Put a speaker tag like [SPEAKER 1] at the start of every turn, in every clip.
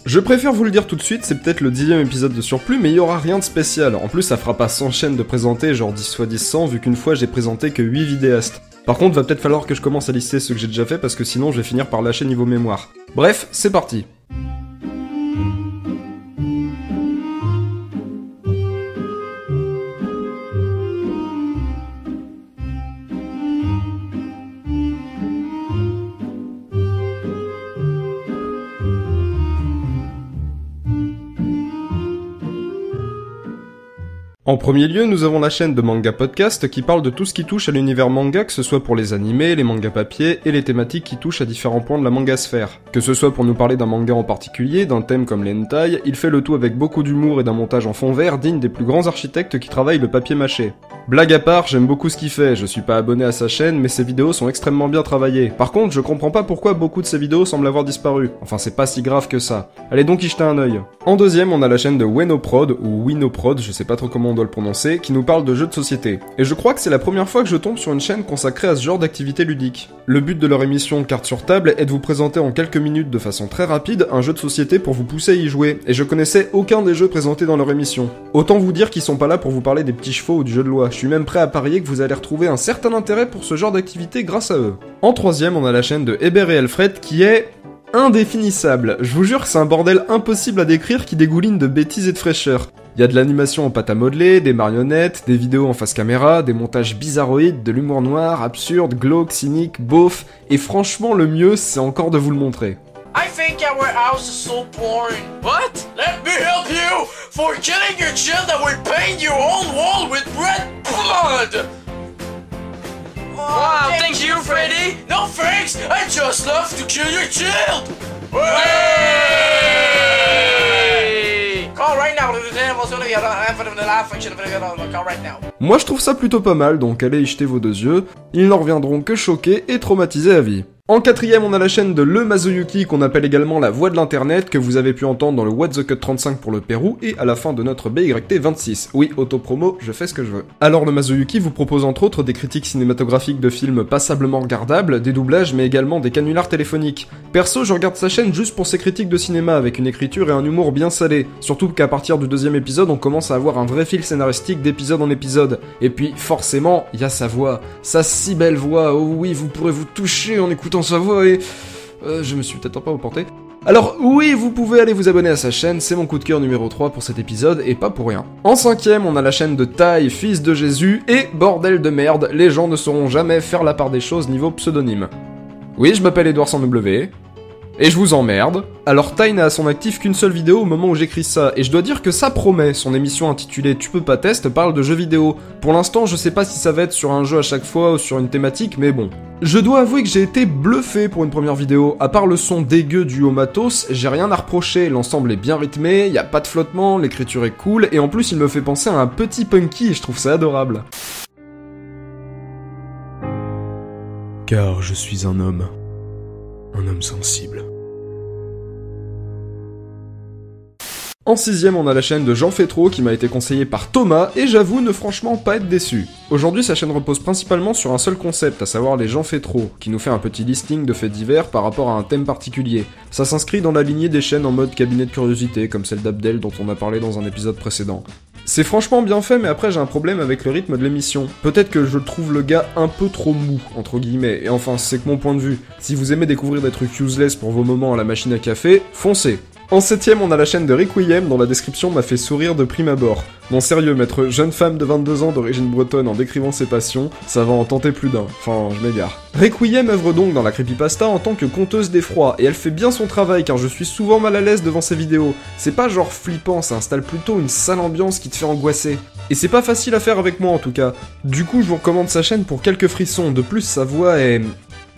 [SPEAKER 1] Je préfère vous le dire tout de suite, c'est peut-être le 10e épisode de surplus, mais il y aura rien de spécial. En plus, ça fera pas 100 chaînes de présenter, genre 10 x 10 100, vu qu'une fois j'ai présenté que 8 vidéastes. Par contre, va peut-être falloir que je commence à lister ceux que j'ai déjà fait, parce que sinon je vais finir par lâcher niveau mémoire. Bref, c'est parti. En premier lieu, nous avons la chaîne de Manga Podcast qui parle de tout ce qui touche à l'univers manga, que ce soit pour les animés, les mangas papier et les thématiques qui touchent à différents points de la mangasphère. Que ce soit pour nous parler d'un manga en particulier, d'un thème comme les hentai, il fait le tout avec beaucoup d'humour et d'un montage en fond vert digne des plus grands architectes qui travaillent le papier mâché. Blague à part, j'aime beaucoup ce qu'il fait, je suis pas abonné à sa chaîne, mais ses vidéos sont extrêmement bien travaillées. Par contre, je comprends pas pourquoi beaucoup de ses vidéos semblent avoir disparu. Enfin, c'est pas si grave que ça. Allez donc y jeter un œil. En deuxième, on a la chaîne de Wenoprod, ou Winoprod, je sais pas trop comment on doit le prononcer, qui nous parle de jeux de société. Et je crois que c'est la première fois que je tombe sur une chaîne consacrée à ce genre d'activité ludique. Le but de leur émission Cartes sur table est de vous présenter en quelques minutes de façon très rapide un jeu de société pour vous pousser à y jouer, et je connaissais aucun des jeux présentés dans leur émission. Autant vous dire qu'ils sont pas là pour vous parler des petits chevaux ou du jeu de loi, je suis même prêt à parier que vous allez retrouver un certain intérêt pour ce genre d'activité grâce à eux. En troisième, on a la chaîne de Hébert et Alfred qui est indéfinissable. Je vous jure que c'est un bordel impossible à décrire qui dégouline de bêtises et de fraîcheur. Il y a de l'animation en pâte à modeler, des marionnettes, des vidéos en face caméra, des montages bizarroïdes, de l'humour noir, absurde, glauque, cynique, beauf, et franchement le mieux c'est encore de vous le montrer.
[SPEAKER 2] I think our house is so boring. What? Let me help you! For killing your child, I will paint your whole wall with red blood! Wow, thank you, Freddy! No thanks! I just love to kill your child! Hey! Call right now! Call right now!
[SPEAKER 1] Moi je trouve ça plutôt pas mal, donc allez y jeter vos deux yeux, ils n'en reviendront que choqués et traumatisés à vie. En quatrième, on a la chaîne de Le Mazuyuki, qu'on appelle également la voix de l'internet, que vous avez pu entendre dans le What the Cut 35 pour le Pérou, et à la fin de notre BYT 26. Oui, autopromo, je fais ce que je veux. Alors le Mazuyuki vous propose entre autres des critiques cinématographiques de films passablement regardables, des doublages, mais également des canulars téléphoniques. Perso, je regarde sa chaîne juste pour ses critiques de cinéma, avec une écriture et un humour bien salé, surtout qu'à partir du deuxième épisode, on commence à avoir un vrai fil scénaristique d'épisode en épisode. Et puis, forcément, il y a sa voix, sa si belle voix, oh oui, vous pourrez vous toucher en écoutant sa voix et... je me suis peut-être pas emporté. Alors oui, vous pouvez aller vous abonner à sa chaîne, c'est mon coup de cœur numéro 3 pour cet épisode, et pas pour rien. En cinquième, on a la chaîne de Tai, fils de Jésus, et bordel de merde, les gens ne sauront jamais faire la part des choses niveau pseudonyme. Oui, je m'appelle Edouard sans W, et je vous emmerde. Alors Tai n'a à son actif qu'une seule vidéo au moment où j'écris ça, et je dois dire que ça promet. Son émission intitulée Tu peux pas test parle de jeux vidéo. Pour l'instant, je sais pas si ça va être sur un jeu à chaque fois ou sur une thématique, mais bon. Je dois avouer que j'ai été bluffé pour une première vidéo. À part le son dégueu du haut matos, j'ai rien à reprocher. L'ensemble est bien rythmé, y a pas de flottement, l'écriture est cool, et en plus il me fait penser à un petit Punky et je trouve ça adorable. Car je suis un homme sensible. En sixième, on a la chaîne de J'en fais trop qui m'a été conseillée par Thomas et j'avoue ne franchement pas être déçu. Aujourd'hui, sa chaîne repose principalement sur un seul concept, à savoir les J'en fais trop, qui nous fait un petit listing de faits divers par rapport à un thème particulier. Ça s'inscrit dans la lignée des chaînes en mode cabinet de curiosité, comme celle d'Abdel dont on a parlé dans un épisode précédent. C'est franchement bien fait, mais après j'ai un problème avec le rythme de l'émission. Peut-être que je trouve le gars un peu trop mou, entre guillemets, et enfin c'est que mon point de vue. Si vous aimez découvrir des trucs useless pour vos moments à la machine à café, foncez. En septième, on a la chaîne de Requiem dont la description m'a fait sourire de prime abord. Non sérieux, mettre jeune femme de 22 ans d'origine bretonne en décrivant ses passions, ça va en tenter plus d'un. Enfin, je m'égare. Requiem œuvre donc dans la creepypasta en tant que conteuse d'effroi, et elle fait bien son travail car je suis souvent mal à l'aise devant ses vidéos. C'est pas genre flippant, ça installe plutôt une sale ambiance qui te fait angoisser. Et c'est pas facile à faire avec moi en tout cas. Du coup, je vous recommande sa chaîne pour quelques frissons, de plus sa voix est...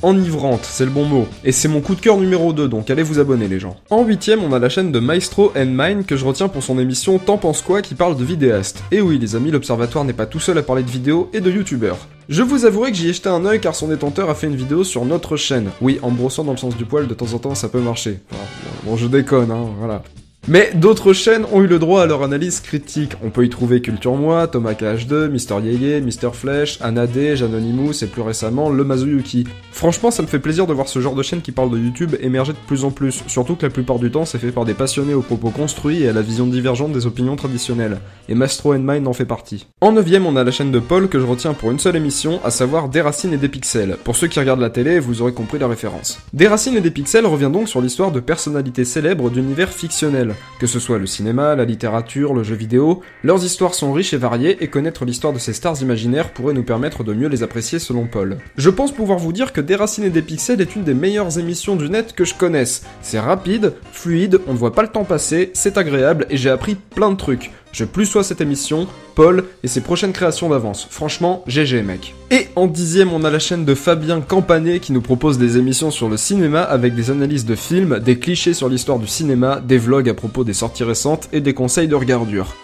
[SPEAKER 1] enivrante, c'est le bon mot. Et c'est mon coup de cœur numéro 2, donc allez vous abonner les gens. En huitième, on a la chaîne de Maestro and Mine que je retiens pour son émission T'en penses quoi qui parle de vidéastes. Et oui les amis, l'Observatoire n'est pas tout seul à parler de vidéos et de youtubeurs. Je vous avouerai que j'y ai jeté un œil car son détenteur a fait une vidéo sur notre chaîne. Oui, en me brossant dans le sens du poil, de temps en temps ça peut marcher. Enfin, bon je déconne, hein, voilà. Mais d'autres chaînes ont eu le droit à leur analyse critique. On peut y trouver Culture Moi, Thomas KH2, Mister Yeye, Mister Flèche, Anadé, Janonymous et plus récemment le Mazuyuki. Franchement, ça me fait plaisir de voir ce genre de chaîne qui parle de YouTube émerger de plus en plus, surtout que la plupart du temps c'est fait par des passionnés aux propos construits et à la vision divergente des opinions traditionnelles. Et Mastro & Mine en fait partie. En 9ème, on a la chaîne de Paul que je retiens pour une seule émission, à savoir Des Racines et des Pixels. Pour ceux qui regardent la télé, vous aurez compris la référence. Des Racines et des Pixels revient donc sur l'histoire de personnalités célèbres d'univers fictionnels. Que ce soit le cinéma, la littérature, le jeu vidéo, leurs histoires sont riches et variées et connaître l'histoire de ces stars imaginaires pourrait nous permettre de mieux les apprécier selon Paul. Je pense pouvoir vous dire que Des Racines et des Pixels est une des meilleures émissions du net que je connaisse. C'est rapide, fluide, on ne voit pas le temps passer, c'est agréable et j'ai appris plein de trucs. Je plus sois cette émission, Paul et ses prochaines créations d'avance. Franchement, GG mec. Et en 10ème, on a la chaîne de Fabien Campanet qui nous propose des émissions sur le cinéma avec des analyses de films, des clichés sur l'histoire du cinéma, des vlogs à propos des sorties récentes et des conseils de regardure.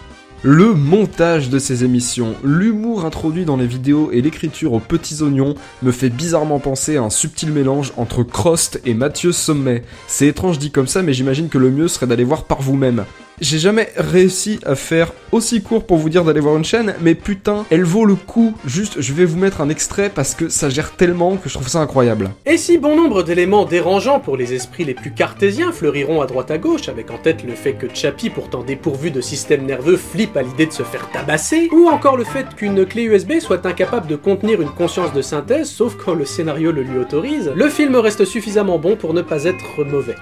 [SPEAKER 1] Le montage de ces émissions, l'humour introduit dans les vidéos et l'écriture aux petits oignons me fait bizarrement penser à un subtil mélange entre Crost et Mathieu Sommet. C'est étrange dit comme ça, mais j'imagine que le mieux serait d'aller voir par vous-même. J'ai jamais réussi à faire aussi court pour vous dire d'aller voir une chaîne, mais putain, elle vaut le coup. Juste, je vais vous mettre un extrait parce que ça gère tellement que je trouve ça incroyable.
[SPEAKER 3] Et si bon nombre d'éléments dérangeants pour les esprits les plus cartésiens fleuriront à droite à gauche, avec en tête le fait que Chappie, pourtant dépourvu de système nerveux, flippe à l'idée de se faire tabasser, ou encore le fait qu'une clé USB soit incapable de contenir une conscience de synthèse, sauf quand le scénario le lui autorise, le film reste suffisamment bon pour ne pas être mauvais.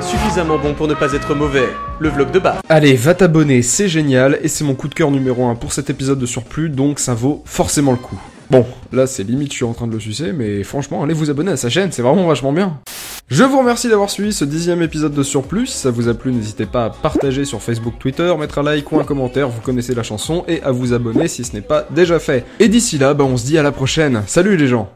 [SPEAKER 4] Suffisamment bon pour ne pas être mauvais, le vlog de base.
[SPEAKER 1] Allez, va t'abonner, c'est génial, et c'est mon coup de cœur numéro 1 pour cet épisode de Surplus, donc ça vaut forcément le coup. Bon, là c'est limite je suis en train de le sucer, mais franchement, allez vous abonner à sa chaîne, c'est vraiment vachement bien. Je vous remercie d'avoir suivi ce 10ème épisode de Surplus, si ça vous a plu, n'hésitez pas à partager sur Facebook, Twitter, mettre un like ou un commentaire, vous connaissez la chanson, et à vous abonner si ce n'est pas déjà fait. Et d'ici là, on se dit à la prochaine, salut les gens.